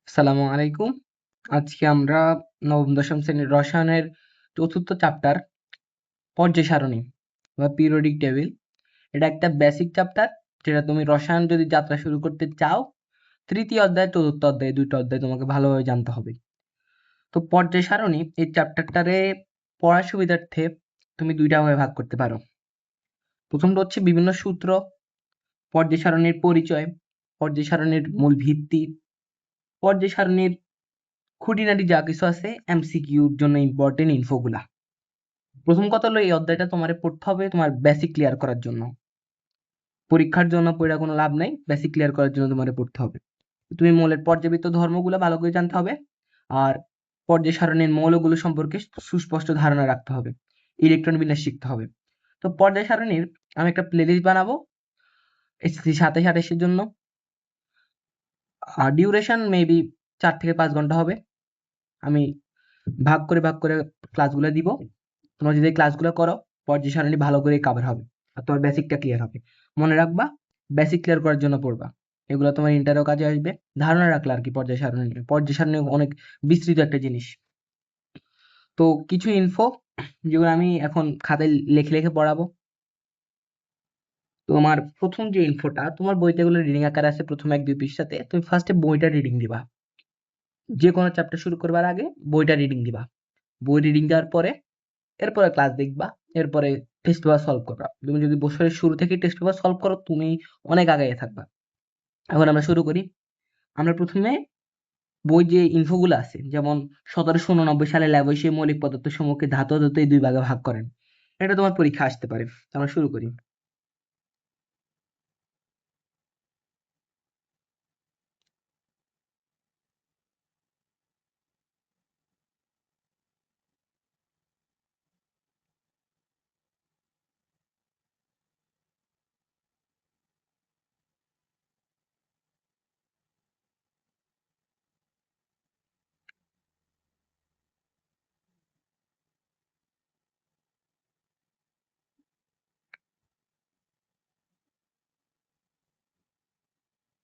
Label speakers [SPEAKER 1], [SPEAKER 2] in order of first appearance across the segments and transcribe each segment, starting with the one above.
[SPEAKER 1] আসসালামু আলাইকুম। আজকে আমরা নবম দশম শ্রেণীর রসায়নের চতুর্থ চ্যাপ্টার পর্যায় সারণী বা পিরিয়ডিক টেবিল। এটা একটা বেসিক চ্যাপ্টার, যেটা তুমি রসায়ন যদি যাত্রা শুরু করতে চাও, তৃতীয় অধ্যায় চতুর্থ অধ্যায় দুইটা অধ্যায় তোমাকে ভালোভাবে জানতে হবে। তো পর্যায় সারণী এই চ্যাপ্টারটারে পড়ার সুবিধার্থে তুমি দুইটা ভাবে ভাগ করতে পারো। প্রথমটা হচ্ছে বিভিন্ন সূত্র, পর্যায় সারণীর পরিচয়, পর্যায় সারণীর মূল ভিত্তি, পর্যায় সারণীর খুঁটিনাটি যা কিছু আছে এমসিকিউর জন্য ইম্পর্টেন্ট ইনফোগুলা। প্রথম কথা হলো, এই অধ্যায়টা তোমার পড়তে হবে তোমার বেসিক ক্লিয়ার করার জন্য। পরীক্ষার জন্য পড়ে কোনো লাভ নাই, বেসিক ক্লিয়ার করার জন্য তোমার পড়তে হবে। তুমি মৌলের পর্যাবৃত্ত ধর্মগুলো ভালো করে জানতে হবে, আর পর্যায় সারণীর মৌলগুলো সম্পর্কে সুস্পষ্ট ধারণা রাখতে হবে, ইলেকট্রন বিন্যাস শিখতে হবে। তো পর্যায় সারণীর আমি একটা প্লেলিস্ট বানাবো এসএসসি 27-28 এর জন্য। ডিউরেশন মেবি 4 থেকে 5 ঘন্টা হবে। আমি ভাগ করে ক্লাসগুলো দিব। তোমরা যদি ক্লাসগুলো করো, পর্যায় সারণী ভালো করে কভার হবে আর তোমার বেসিকটা ক্লিয়ার হবে। মনে রাখবা, বেসিক ক্লিয়ার করার জন্য পড়বা, এগুলো তোমার ইন্টারও কাজে আসবে। ধারণা রাখলে আর কি পর্যায় সারণী নিয়ে। পর্যায় সারণী অনেক বিস্তৃত একটা জিনিস। তো কিছু ইনফো যেগুলো আমি এখন খাতায় লিখে লিখে পড়াবো। তোমার প্রথম যে ইনফোটা, তোমার বইতে এগুলো রিডিং আকারে আছে প্রথম 1-2 পৃষ্ঠাতে। তুমি ফার্স্টে বইটা রিডিং দিবা, যে কোনো চ্যাপ্টার শুরু করবার আগে বইটা রিডিং দিবা। বই রিডিং দেওয়ার পরে এরপরে ক্লাস দেখবা, এরপরে টেস্ট পেপার সলভ করবা। তুমি যদি বছরের শুরু থেকে টেস্ট পেপার সলভ করো, তুমি অনেক আগায় থাকবা। এখন আমরা শুরু করি। আমরা প্রথমে বই যে ইনফোগুলো আছে, যেমন 1789 সালে ল্যাভোইসিয়ে মৌলিক পদার্থ সমূহকে ধাতু ও ধাতু এই দুই ভাগে ভাগ করেন। এটা তোমার পরীক্ষা আসতে পারে। আমরা শুরু করি।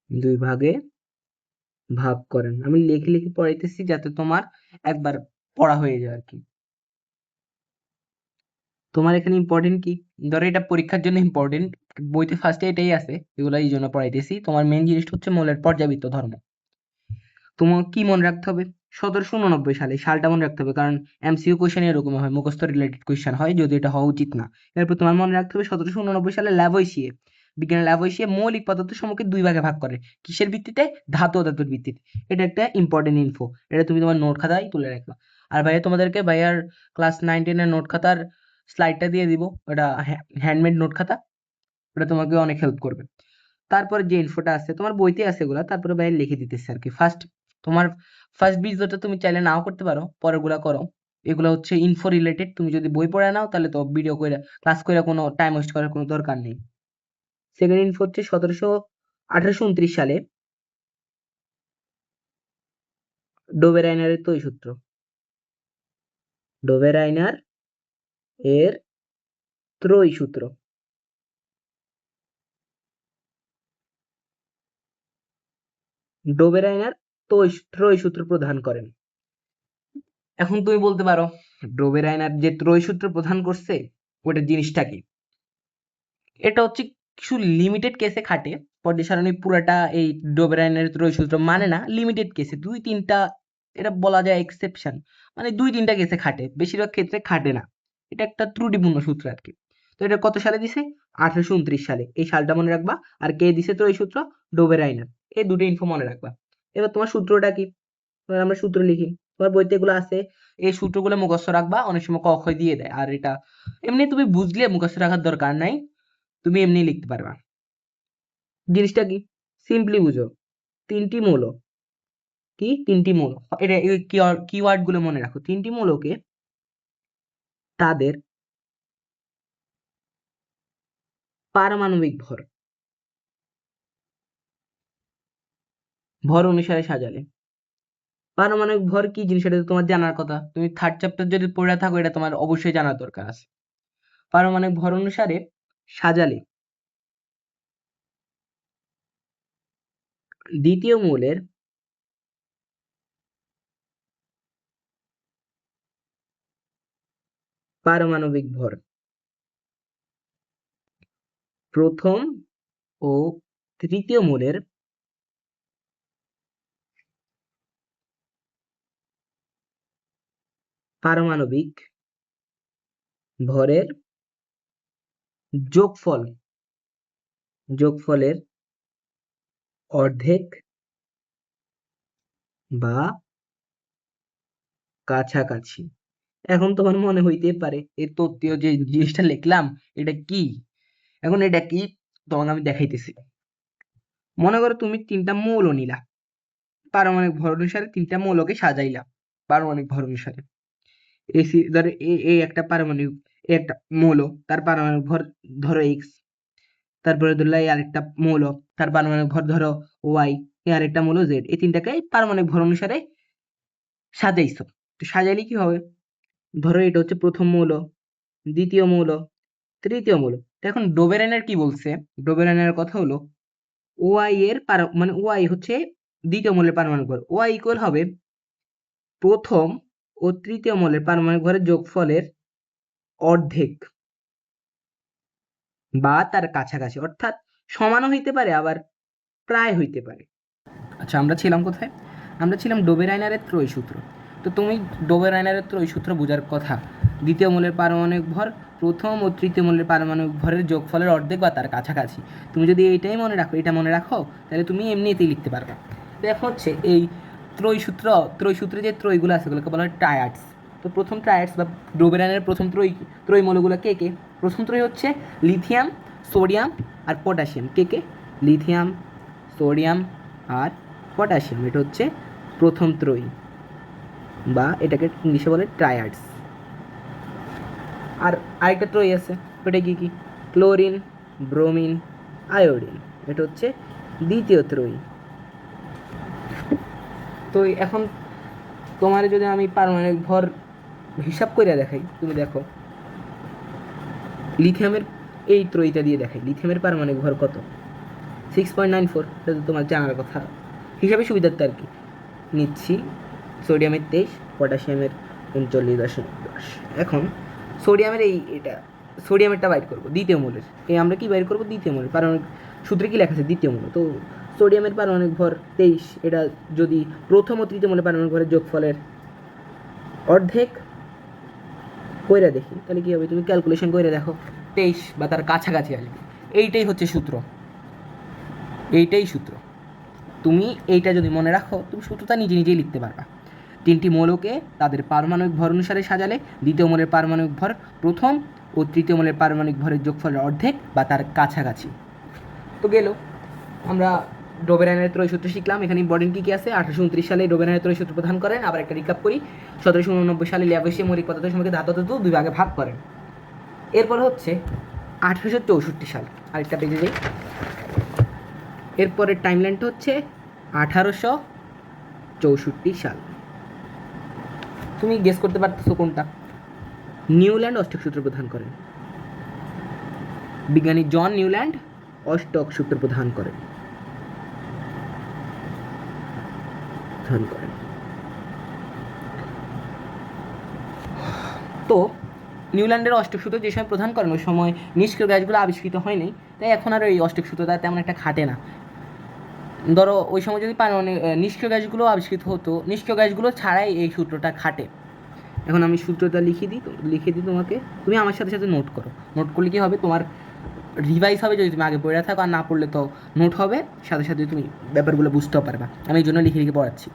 [SPEAKER 1] দুই ভাগে ভাগ করেন। আমি লিখে লিখে পড়াইতেছি যাতে তোমার একবার পড়া হয়ে যায় আর কি। তোমার এখানে ইম্পর্টেন্ট কি? ধরো এটা পরীক্ষার জন্য ইম্পর্টেন্ট, বইতে ফার্স্টে এটাই আছে, এগুলো এই জন্য পড়াইতেছি। তোমার মেন জিনিসটা হচ্ছে মৌলের পর্যাবৃত্ত ধর্ম। তোমার কি মনে রাখতে হবে? 1789 সালে, সালটা মনে রাখতে হবে, কারণ এমসিকিউ কোয়েশ্চেন এরকম হয়, মুখস্থ রিলেটেড কোয়েশ্চেন হয়, যদি এটা হওয়া উচিত না। এরপর তোমার মনে রাখতে হবে 1789 সালে ল্যাভোইসিয়ে, বিজ্ঞানী ল্যাভোইসিয়ে মৌলিক পদার্থ সমূহকে দুই ভাগে ভাগ করে। কিসের ভিত্তিতে? ধাতু ও ধাতুর ভিত্তিতে। এটা একটা ইম্পর্টেন্ট ইনফো, এটা তুমি তোমার নোট খাতায় তুলে রাখবা। আর ভাইয়া তোমাদেরকে ভাইয়ার ক্লাস 9-10 এর নোট খাতার স্লাইডটা দিয়ে দিব, ওটা হ্যান্ডমেড নোট খাতা, ওটা তোমাকে অনেক হেল্প করবে। তারপরে যে ইনফোটা আছে তোমার বইতে আছে এগুলা, তারপরে বাইরে লিখে দিতেছে আর কি। তোমার ফার্স্ট ভিডিওটা তুমি চাইলে নাও করতে পারো, পরেরগুলা করো। এগুলো হচ্ছে ইনফো রিলেটেড, তুমি যদি বই পড়ে নাও তাহলে তো ভিডিও করে ক্লাস করে কোনো টাইম ওয়েস্ট করার কোনো দরকার নেই। সেকেন্ড ইনফো হচ্ছে 1829 সালে ডোবেরাইনারের তৈ সূত্র। ডোবেরাইনার এর ত্রয়ী সূত্র। ডোবেরাইনার ত্রয়ী সূত্র প্রদান করেন। এখন তুমি বলতে পারো, ডোবেরাইনার যে ত্রয়ী সূত্র প্রদান করছে ওটা জিনিসটা কি? এটা হচ্ছে কিছু লিমিটেড কেসে খাটে। পর্যায় সারণী পুরাটা এই ডোবেরাইনের ত্রয়ী সূত্র মানে না, লিমিটেড কেসে 2-3টা, এটা বলা যায় এক্সেপশন, মানে 2-3টা কেসে খাটে, বেশিরভাগ ক্ষেত্রে খাটে না। এটা একটা ত্রুটিপূর্ণ সূত্র আর কি। তো এটা কত সালে দিছে? 1829 সালে। এই সালটা মনে রাখবা। আর কে দিছে ত্রয়ী সূত্র? ডোবেরাইনার। এই দুটো ইনফো মনে রাখবা। এবার তোমার সূত্রটা কি? এবার আমরা সূত্র লিখি। তোমার বইতে এগুলো আছে, এই সূত্রগুলো মুখস্থ রাখবা। অনেক সময় ক খ দিয়ে দেয়, আর এটা এমনি তুমি বুঝলে মুখস্থ রাখার দরকার নাই, তুমি এমনি লিখতে পারবা। জিনিসটা কি? সিম্পলি বুঝো, তিনটি মৌল। কি? তিনটি মৌল। এটা এই কিওয়ার্ড গুলো মনে রাখো। তিনটি মৌলকে তাদের পারমাণবিক ভর ভর অনুসারে সাজালে। পারমাণবিক ভর কি জিনিস, এটা তো তোমার জানার কথা। তুমি থার্ড চ্যাপ্টার যদি পড়ে থাকো, এটা তোমার অবশ্যই জানার দরকার আছে। পারমাণবিক ভর অনুসারে সাজালে দ্বিতীয় মৌলের পারমাণবিক ভর প্রথম ও তৃতীয় মৌলের পারমাণবিক ভরের যোগফলের অর্ধেক বা কাছাকাছি। এখন তোমার মনে হইতে পারে এই তত্ত্বীয় যে জিনিসটা লিখলাম এটা কি? এখন এটা কি তোমাকে আমি দেখাইতেছি। মনে করো তুমি তিনটা মৌল নিলা, পারমাণবিক ভর অনুসারে তিনটা মৌলকে সাজাইলা পারমাণবিক ভর অনুসারে। ধরো এই একটা পারমাণবিক একটা মৌল, তার পারমাণবিক ভর ধরো এক্স, তারপরে ধরলে এই আরেকটা মৌল, তার পারমাণবিক ভর ধরো ওয়াই, এই আরেকটা মৌল জেড। এই তিনটাকে পারমাণবিক ভর অনুসারে সাজাইছো। তো সাজাইলে কি হবে? ধরো এটা হচ্ছে প্রথম মৌল, দ্বিতীয় মৌল, তৃতীয় মৌল। তো এখন ডোবেরানের কি বলছে? ডোবেরানের কথা হলো ওয়াই এর মানে ওয়াই হচ্ছে দ্বিতীয় মৌলের পারমাণবিক ভর, ওয়াই ইকুয়াল হবে প্রথম ও তৃতীয় মৌলের পারমাণবিক ভরের যোগফলের অর্ধেক বা তার কাছাকাছি, অর্থাৎ সমানও হইতে পারে আবার প্রায় হইতে পারে। আচ্ছা, আমরা ছিলাম কোথায়? আমরা ছিলাম ডোবেরাইনারের ত্রয়ী সূত্র। তো তুমি ডোবেরাইনারের ত্রয়ী সূত্র বোঝার কথা, দ্বিতীয় মৌলের পারমাণবিক ভর প্রথম ও তৃতীয় মৌলের পারমাণবিক ভরের যোগফলের অর্ধেক বা তার কাছাকাছি। তুমি যদি এইটাই মনে রাখো, এটা মনে রাখো, তাহলে তুমি এমনিতেই লিখতে পারবে। দেখো হচ্ছে এই ত্রয়ী সূত্রে যে ত্রয়ীগুলো আছে ওগুলোকে বলা হয় ট্রায়াডস। তো প্রথম ট্রায়াডস বা ডোবেরাইনারের প্রথম ত্রয়ী মৌলগুলো কে কে? প্রথম ত্রয়ী হচ্ছে লিথিয়াম, সোডিয়াম আর পটাশিয়াম। কে কে? লিথিয়াম, সোডিয়াম আর পটাশিয়াম। এটা হচ্ছে প্রথম ত্রয়ী বা এটাকে ইংলিশে বলে ট্রায়াডস। আর আরেকটা ত্রয়ী আছে, ওটা কি কি? Chlorine, bromine, iodine. এটা হচ্ছে দ্বিতীয় ত্রয়ী। তো এখন তোমার যদি আমি পারমাণবিক ভর হিসাব করে দেখাই, তুমি দেখো লিথিয়ামের এই ত্রয়ীটা দিয়ে দেখাই, লিথিয়ামের পারমাণবিক ভর কত? 6.94। এটা তো তোমার জানার কথা, হিসাবে সুবিধার্থে আর কি নিচ্ছি। সোডিয়ামের 23, পটাশিয়ামের 39.10। এখন সোডিয়ামের সোডিয়ামেরটা বাইর করবো দ্বিতীয় মৌলের। আমরা কি বাইর করবো? দ্বিতীয় মৌলের পারমাণবিক সূত্রে কি লেখা আছে? দ্বিতীয় মৌল। তো সোডিয়ামের পারমাণবিক ভর 23, এটা যদি প্রথম ও তৃতীয় মৌলের পারমাণবিক ভরের যোগফলের অর্ধেক কইরা দেখি, তাহলে কি হবে? তুমি ক্যালকুলেশন করে দেখো, 23 বা তার কাছাকাছি আসবে। এইটাই হচ্ছে সূত্র, এইটাই সূত্র। তুমি এইটা যদি মনে রাখো, তুমি সূত্রটা নিজে নিজেই লিখতে পারবা। তিনটি মৌলকে তাদের পারমাণবিক ভর অনুসারে সাজালে দ্বিতীয় মৌলের পারমাণবিক ভর প্রথম ও তৃতীয় মৌলের পারমাণবিক ভরের যোগফলের অর্ধেক বা তার কাছাকাছি। তো গেল, আমরা ডোবেরানের ত্রয়ী সূত্র শিখলাম। এখানে ইম্পর্টেন্ট কী কী আছে? 1829 সালে ডোবেরানের ত্রয়ী সূত্র প্রদান করেন। আবার একটা রিকাপ করি, 1789 সালে ল্যাভোইসিয়ে মৌলিক পদার্থ সম্পর্কে ধাতু দুই ভাগে ভাগ করেন। এরপর হচ্ছে 1864 সাল, আরেকটা পেজে যাই। এরপরের টাইমলাইনটা হচ্ছে 1864 সাল। তুমি গেস করতে পারতেছো কোনটা? নিউল্যান্ড অষ্টক সূত্র প্রদান করেন, বিজ্ঞানী জন নিউল্যান্ড অষ্টক সূত্র প্রদান করেন। তো নিউল্যান্ডের অষ্টক সূত্র যে সময় প্রদান করেন ওই সময় নিষ্ক্রিয় গ্যাসগুলো আবিষ্কৃত হয়নি, তাই এখন আর এই অষ্টক সূত্রটা তেমন একটা খাটে না। ধরো ওই সময় যদি নিষ্ক্রিয় গ্যাসগুলো আবিষ্কৃত হতো, নিষ্ক্রিয় গ্যাসগুলো ছাড়াই এই সূত্রটা খাটে। এখন আমি সূত্রটা লিখে দিই তোমাকে, তুমি আমার সাথে সাথে নোট করো। নোট করলে কী হবে? তোমার রিভাইজ হবে যদি তুমি আগে পড়ে থাকো, আর না পড়লে তো নোট হবে, সাথে সাথে তুমি ব্যাপারগুলো বুঝতেও পারবা। আমি এই জন্য লিখে পড়াচ্ছি।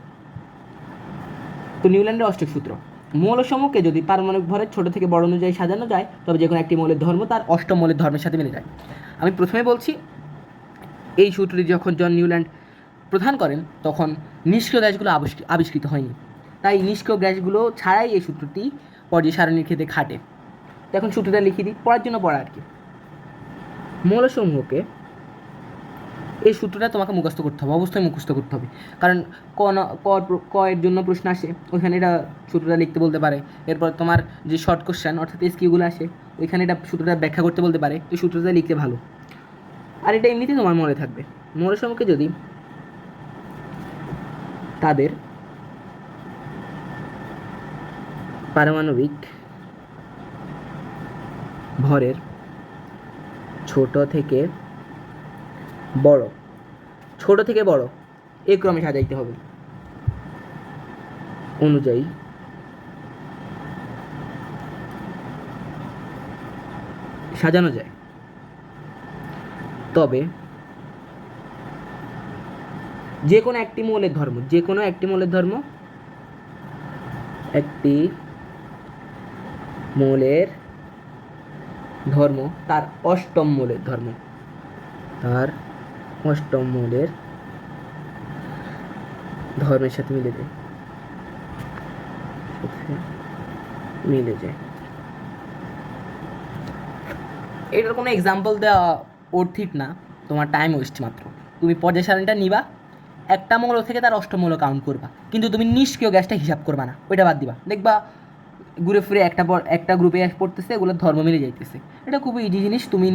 [SPEAKER 1] তো নিউল্যান্ডের অষ্টক সূত্র, মৌলসমূহকে যদি পারমাণবিক ভরের ছোট থেকে বড় অনুযায়ী সাজানো যায়, তবে যে কোনো একটি মৌলের ধর্ম তার অষ্টম মৌলের ধর্মের সাথে মিলে যায়। আমি প্রথমে বলছি, এই সূত্রটি যখন জন নিউল্যান্ড প্রদান করেন তখন নিষ্ক্রিয় গ্যাসগুলো আবিষ্কৃত হয়নি, তাই নিষ্ক্রিয় গ্যাসগুলো ছাড়াই এই সূত্রটি পর্যায় সারণীর ক্ষেত্রে খাটে। এখন সূত্রটা লিখে দিই, পড়ার জন্য পড়া আর কি। মৌলসমূহকে, এই সূত্রটা তোমাকে মুখস্থ করতে হবে, অবশ্যই মুখস্থ করতে হবে, কারণ ক এর জন্য প্রশ্ন আসে, ওইখানে এটা সূত্রটা লিখতে বলতে পারে। এরপর তোমার যে শর্ট কোশ্চেন অর্থাৎ এসকিউগুলো আসে, ওইখানে এটা সূত্রটা ব্যাখ্যা করতে বলতে পারে। তো সূত্রটা লিখতে ভালো, আর এটা এমনিতেই তোমার মনে থাকবে। মৌলসমূহকে যদি তাদের পারমাণবিক ভরের ছোট থেকে বড় এই ক্রমে সাজাইতে হবে অনুযায়ী সাজানো যায়, তবে যে কোনো একটি মৌলের ধর্ম তার অষ্টম মৌলের ধর্মের সাথে মিলে যায়। এটার কোনো এক্সাম্পল দেওয়া অর্থিত না, তোমার টাইম ওয়েস্ট মাত্র। তুমি পর্যায় সারণীটা নিবা, একটা মৌল থেকে তার অষ্টম মৌল কাউন্ট করবা, কিন্তু তুমি নিষ্ক্রিয় গ্যাসটা হিসাব করবা না, ওইটা বাদ দিবা। দেখবা ঘুরে ফিরে একটা গ্রুপে পড়তেছে, এগুলোর ধর্ম মিলে যাইতেছে। এটা খুবই ইজি জিনিস, তুমি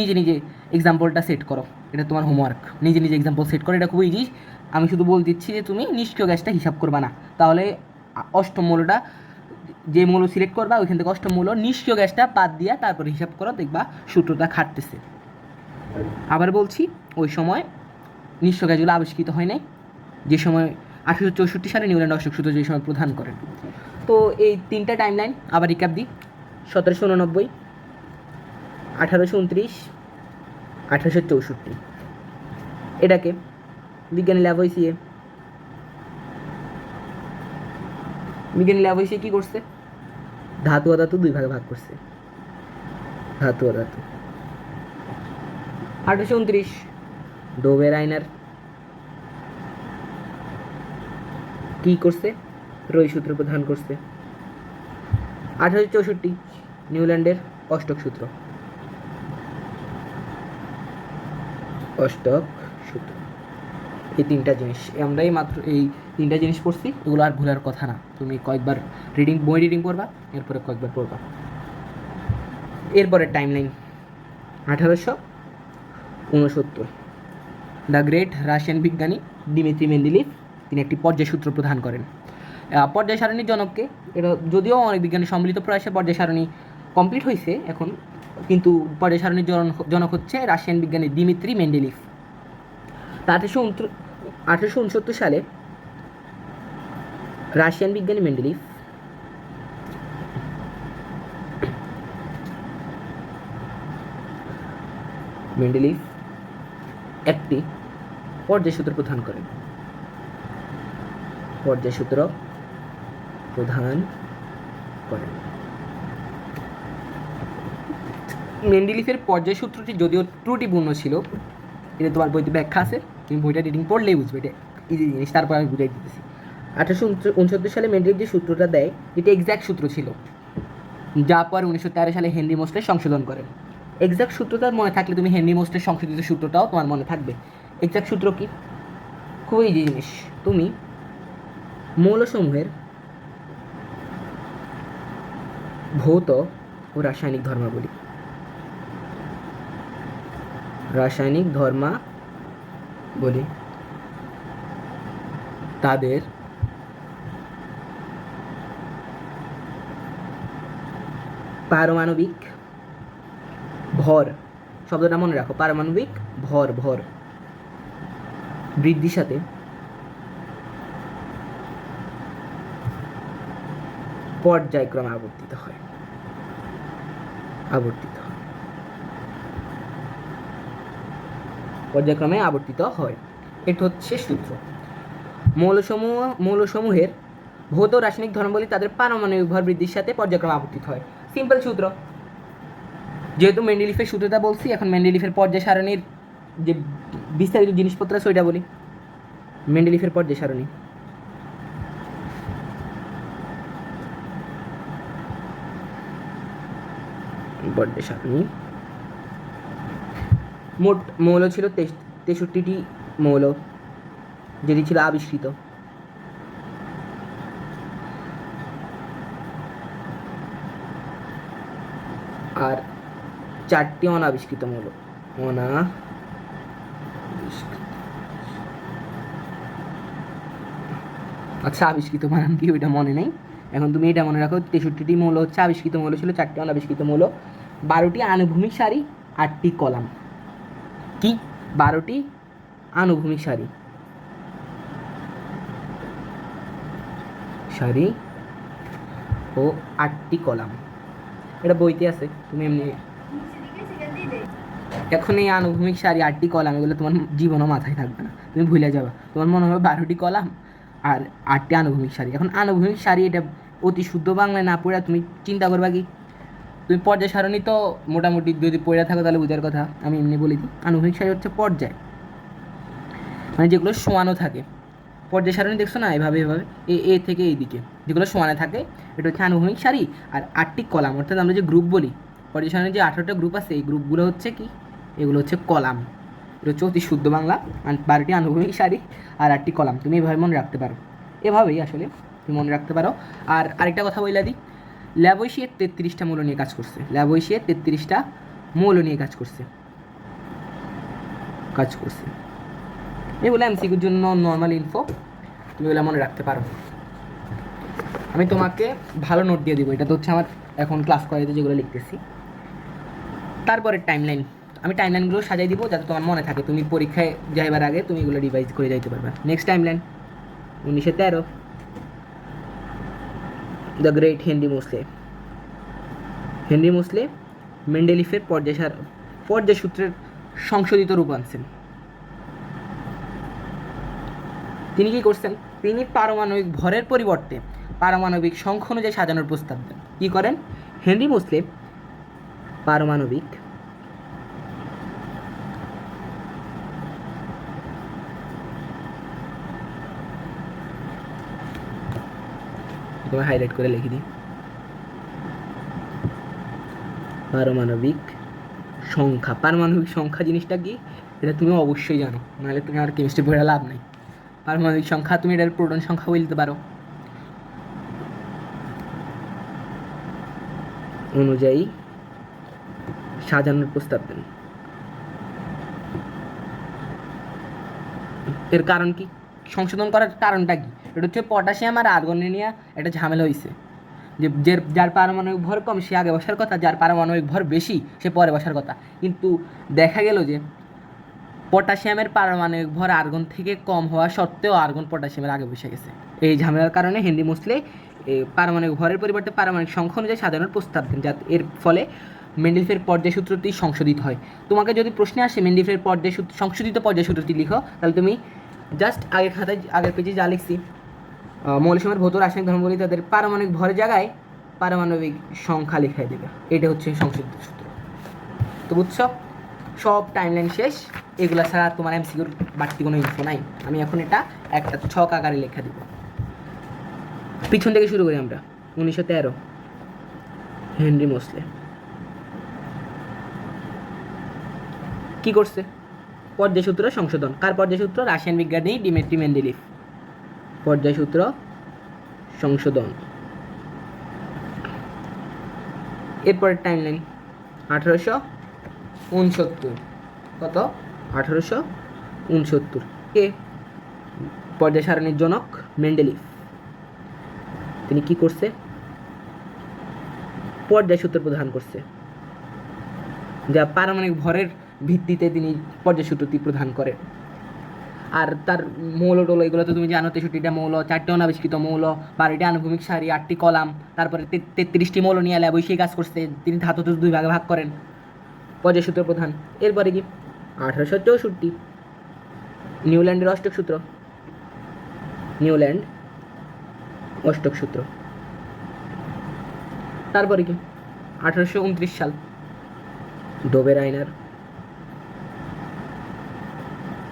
[SPEAKER 1] নিজে এক্সাম্পলটা সেট করো, এটা তোমার হোমওয়ার্ক। নিজে এক্সাম্পল সেট করো, এটা খুবই ইজি। আমি শুধু বলে দিচ্ছি যে তুমি নিষ্ক্রিয় গ্যাসটা হিসাব করবা না, তাহলে অষ্টম মৌলটা যে মৌল সিলেক্ট করবা ওইখান থেকে অষ্টম মৌল নিষ্ক্রিয় গ্যাসটা বাদ দিয়া তারপরে হিসাব করো, দেখবা সূত্রটা খাটতেছে। আবার বলছি, ওই সময় নিষ্ক্রিয় গ্যাসগুলো আবিষ্কৃত হয় নাই, যে সময় 1864 সালে নিউল্যান্ড অশোক সূত্র যে সময় প্রদান করেন। তো এই তিনটা টাইম লাইন আবার রিক্যাপ দিই: 1789, 1829, 1864। এটাকে বিজ্ঞানী ল্যাভয়েসিয়ে কী করছে? ধাতু অধাতু দুই ভাগে ভাগ করছে। 1829 ডোবেরাইনার কি করছে? রোই সূত্র প্রদান করছে। 1864 নিউল্যান্ডের অষ্টক সূত্র। এই তিনটা জিনিস আমরাই মাত্র এই তিনটা জিনিস পড়ছি, এগুলো আর ভুলার কথা না। তুমি কয়েকবার বই রিডিং করবা, এরপরে কয়েকবার পড়বা। এরপরে time line 1869, the great Russian বিজ্ঞানী দিমিত্রি মেন্ডেলিভ তিনি একটি পর্যায় সূত্র প্রদান করেন। পর্যায় সারণীর জনককে, এটা যদিও অনেক বিজ্ঞানী সম্মিলিত প্রয়াসে পর্যায় সারণী কমপ্লিট হয়েছে এখন, কিন্তু পর্যায় সারণীর জনক হচ্ছে রাশিয়ান বিজ্ঞানী দিমিত্রি মেন্ডেলিভ। 1869 সালে রাশিয়ান বিজ্ঞানী মেন্ডেলিভ একটি পর্যায় সূত্র প্রদান করেন। মেন্ডেলিভের পর্যায় সূত্রটি যদিও ত্রুটিপূর্ণ ছিল, এটা তোমার বইতে ব্যাখ্যা আছে, তুমি বইটা রিডিং পড়লেই বুঝবে, এটা ইজি জিনিস। তারপর আমি বুঝাই দিতেছি। 1869 সালে মেন্ডেলিভ যে সূত্রটা দেয়, এটা এক্স্যাক্ট সূত্র ছিল, যা পর 1913 সালে হেনরি মোস্টে সংশোধন করেন। এক্স্যাক্ট সূত্রটা মনে থাকলে তুমি হেনরি মোস্টের সংশোধিত সূত্রটাও তোমার মনে থাকবে। এক্স্যাক্ট সূত্র কি? খুবই ইজি জিনিস। তুমি মৌলসমূহের ভৌত ও রাসায়নিক ধর্মাবলী তাদের পারমাণবিক ভর, শব্দটা মনে রাখো, পারমাণবিক ভর বৃদ্ধির সাথে পর্যায়ক্রমে আবর্তিত হয়। এটা হচ্ছে সূত্র। মৌলসমূহের ভৌত রাসায়নিক ধর্মাবলী তাদের পারমাণবিক ভর বৃদ্ধির সাথে পর্যায়ক্রমে আবর্তিত হয়। সিম্পল সূত্র। যেহেতু মেন্ডেলিভের সূত্রটা বলছি, এখন মেন্ডেলিভের পর্যায় সারণীর যে বিস্তারিত জিনিসপত্র আছে ওইটা বলি। মেন্ডেলিভের পর্যায় সারণী। মোট মৌল ছিল 63টি মৌল, যেটি ছিল আবিষ্কৃত। আর 4টি অনাবিষ্কৃত মৌল। আচ্ছা, আবিষ্কৃত বানান কি ওইটা মনে নেই, এখন তুমি এটা মনে রাখো, 63টি মৌল হচ্ছে আবিষ্কৃত মৌল ছিল, 4টি অনাবিষ্কৃত মৌল, 12টি আনুভূমিক সারি, 8টি কলাম। কি 12টি আনুভূমিক সারি ও 8টি কলাম। এটা বইতে আছে, তুমি এমনি এখন এই আনুভূমিক সারি 8টি কলাম এগুলো তোমার জীবনও মাথায় থাকবে না, তুমি ভুলে যাবা। তোমার মনে হবে 12টি কলাম আর 8টি আনুভূমিক সারি। এখন আনুভূমিক সারি এটা অতি শুদ্ধ বাংলায় না পড়ে তুমি চিন্তা করবা কি, তুমি পর্যায় সারণী তো মোটামুটি যদি পড়ে থাকো তাহলে বোঝার কথা, আমি এমনি বলে দিই। আনুভূমিক সারি হচ্ছে পর্যায়, মানে যেগুলো সমানও থাকে। পর্যায় সারণী দেখছো না, এভাবে এভাবে এ থেকে এই দিকে যেগুলো সমানে থাকে, এটা হচ্ছে আনুভূমিক সারি। আর 8টি কলাম, অর্থাৎ আমরা যে গ্রুপ বলি, পর্যায় সারণীর যে 18টা গ্রুপ আছে, এই গ্রুপগুলো হচ্ছে কি, এগুলো হচ্ছে কলাম। এটা হচ্ছে অতি শুদ্ধ বাংলা, 12টি আনুভূমিক সারি আর 8টি কলাম। তুমি এভাবে মনে রাখতে পারো, এভাবেই আসলে তুমি মনে রাখতে পারো। আর আরেকটা কথা বলে দিই, ল্যাবৈশিয়ার 33টা মৌল নিয়ে কাজ করছে, ল্যাবৈশিয়ার 33টা মৌল নিয়ে কাজ করছে। এগুলো এমসিকিউর জন্য নর্মাল ইনফো, তুমি এগুলো মনে রাখতে পারো। আমি তোমাকে ভালো নোট দিয়ে দিব, এটা তো হচ্ছে আমার এখন ক্লাস করাইতে যেগুলো লিখতেছি। তারপরে টাইমলাইন, আমি টাইমলাইনগুলো সাজাই দিব যাতে তোমার মনে থাকে, তুমি পরীক্ষায় যাইবার আগে তুমি এগুলো রিভাইজ করে যাইতে পারবে। Next timeline 1913, the great Henry Moseley মেন্ডেলিফের পর্যায় সূত্রের সংশোধিত রূপ আনছেন। তিনি কি করছেন, তিনি পারমাণবিক ভরের পরিবর্তে পারমাণবিক সংখ্যা অনুযায়ী সাজানোর প্রস্তাব দেন। কী করেন, হেনরি মোসলে পারমাণবিক হাইলাইট করে লিখে দিই, পারমাণবিক সংখ্যা জিনিসটা কি এটা তুমি অবশ্যই জানো, নাহলে তুমি আর কেমিস্ট্রি পড়ে লাভ নাই। পারমাণবিক সংখ্যা তুমি এটার প্রোটন সংখ্যা বলতে পারো, অনুযায়ী সাজানোর প্রস্তাব দেন। এর কারণ কি, সংশোধন করার কারণটা কি, এটা হচ্ছে পটাশিয়াম আর আর্গনে নিয়ে একটা ঝামেলা হয়েছে, যে যার পারমাণবিক ভর কম সে আগে বসার কথা, যার পারমাণবিক ভর বেশি সে পরে বসার কথা। কিন্তু দেখা গেল যে পটাশিয়ামের পারমাণবিক ভর আর্গন থেকে কম হওয়া সত্ত্বেও আর্গন পটাশিয়ামের আগে বসে গেছে। এই ঝামেলার কারণে হেনরি মোসলে পারমাণবিক ভরের পরিবর্তে পারমাণবিক সংখ্যা অনুযায়ী সাজানোর প্রস্তাব দেন, যাতে এর ফলে মেন্ডেলিফের পর্যায় সূত্রটি সংশোধিত হয়। তোমাকে যদি প্রশ্নে আসে মেন্ডেলিফের সংশোধিত পর্যায় সূত্রটি লিখো, তাহলে তুমি জাস্ট আগের পেজে যা লিখছি, মৌলসমূহের ভৌত রাসায়নিক ধর্ম বলি তাদের পারমাণবিক ভরের জায়গায় পারমাণবিক সংখ্যা লিখাই দেবে, এটা হচ্ছে সংশোধিত সূত্র। তো বুঝছো, সব টাইমলাইন শেষ, এগুলো ছাড়া তোমার এমসিকিউর বাড়তি কোনো ইনফো নাই। আমি এখন এটা একটা ছক আকারে লেখা দিব। পিছন থেকে শুরু করি আমরা। 1913, হেনরি মোসলে কি করছে, পর্যায় সূত্র সংশোধন। কার পর্যায় সূত্র, রাশিয়ান বিজ্ঞানী ডিমিট্রি মেন্ডেলিফ, পর্যায় সূত্র সংশোধন। এরপরের টাইমলাইন 1869, কত 1869, কে পর্যায় সারণীর জনক মেন্ডেলিফ। তিনি কি করছে, পর্যায় সূত্র প্রদান করছে, যা পারমাণবিক ভরের ভিত্তিতে তিনি পর্যায় সূত্রটি প্রদান করে। আর তার মৌল টোল এগুলো তো তুমি জানো, 63টা মৌল, 4টি অনাবিষ্কৃত মৌল, 12টি আনুভূমিক সারি, 8টি কলাম, তারপরে 33টি মৌল নিয়ে ল্যাবৈশিক কাজ করছে। তিনি ধাতু 2 ভাগে ভাগ করেন, পর্যায় সূত্র প্রধান। এরপরে কি 1864, নিউল্যান্ডের অষ্টক সূত্র, নিউল্যান্ড অষ্টক সূত্র। তারপরে কি 1829 সাল, ডোবেরাইনার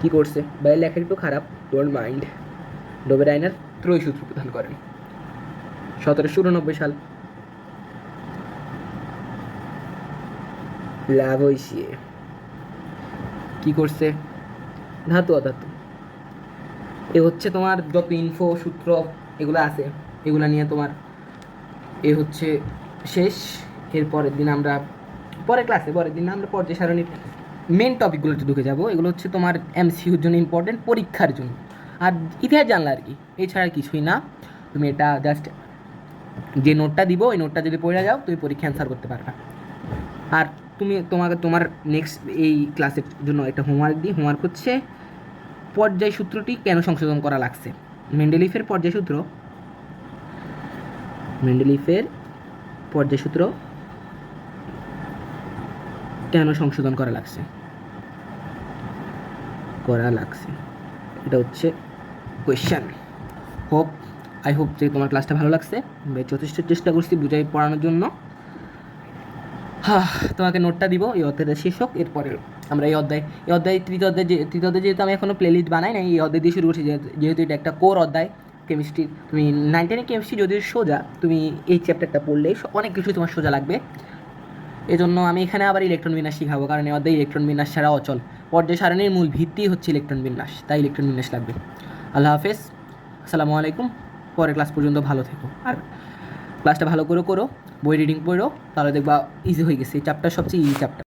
[SPEAKER 1] কি করছে, বাইরে লেখা একটু খারাপ, ডোন্ট মাইন্ড। ডোবেরাইনার ত্রয়ী সূত্র প্রদান করেন। 1789 সাল, ল্যাভোইসিয়ে কি করছে, ধাতু অধাতু। এ হচ্ছে তোমার যত ইনফো সূত্র এগুলো আছে, এগুলো নিয়ে তোমার এ হচ্ছে শেষ। এর পরের দিন আমরা পরের দিন আমরা পর্যায় সারণীর মেন টপিকগুলোতে ঢুকে যাব। এগুলো হচ্ছে তোমার এমসিকিউর জন্য ইম্পর্টেন্ট, পরীক্ষার জন্য। আর ইতিহাস জানলা আর কি, এছাড়া কিছুই না। তুমি এটা জাস্ট যে নোটটা দিব ওই নোটটা যদি পড়ে যাও তুমি পরীক্ষা অ্যান্সার করতে পারবে। আর তোমার নেক্সট এই ক্লাসের জন্য একটা হোমওয়ার্ক দিই। হোমওয়ার্ক হচ্ছে পর্যায় সূত্রটি কেন সংশোধন করা লাগছে। মেন্ডেলিফের পর্যায় সূত্র কেন সংশোধন করা লাগছে এটা হচ্ছে কোয়েশ্চেন। আই হোপ যে তোমার ক্লাসটা ভালো লাগছে। যথেষ্ট চেষ্টা করছি বুঝাই পড়ানোর জন্য। তোমাকে নোটটা দিব, এই অধ্যায়টা শেষ হোক, এরপরে আমরা তৃতীয় অধ্যায় যেহেতু আমি এখনও প্লেলিস্ট বানাই না, এই অধ্যায় দিয়ে শুরু করছি। যেহেতু এটা একটা কোর অধ্যায় কেমিস্ট্রি, তুমি 9 10 কেমিস্ট্রি যদিও সোজা, তুমি এই চ্যাপ্টারটা পড়লেই অনেক কিছু তোমার সোজা লাগবে। এজন্য আমি এখানে আবার ইলেকট্রন বিন্যাস শিখাবো, কারণ এই অধ্যায়ে ইলেকট্রন বিন্যাস ছাড়া অচল। পর্যায় সারণীর মূল ভিত্তি হচ্ছে ইলেকট্রন বিন্যাস, তাই ইলেকট্রন বিন্যাস লাগবে। আল্লাহ হাফেজ, আসসালামু আলাইকুম। পরের ক্লাস পর্যন্ত ভালো থেকো, আর ক্লাসটা ভালো করে করো, বই রিডিং পড়ো, তাহলে দেখবা ইজি হয়ে গেছে। এই চ্যাপ্টার সবচেয়ে ইজি চ্যাপ্টার।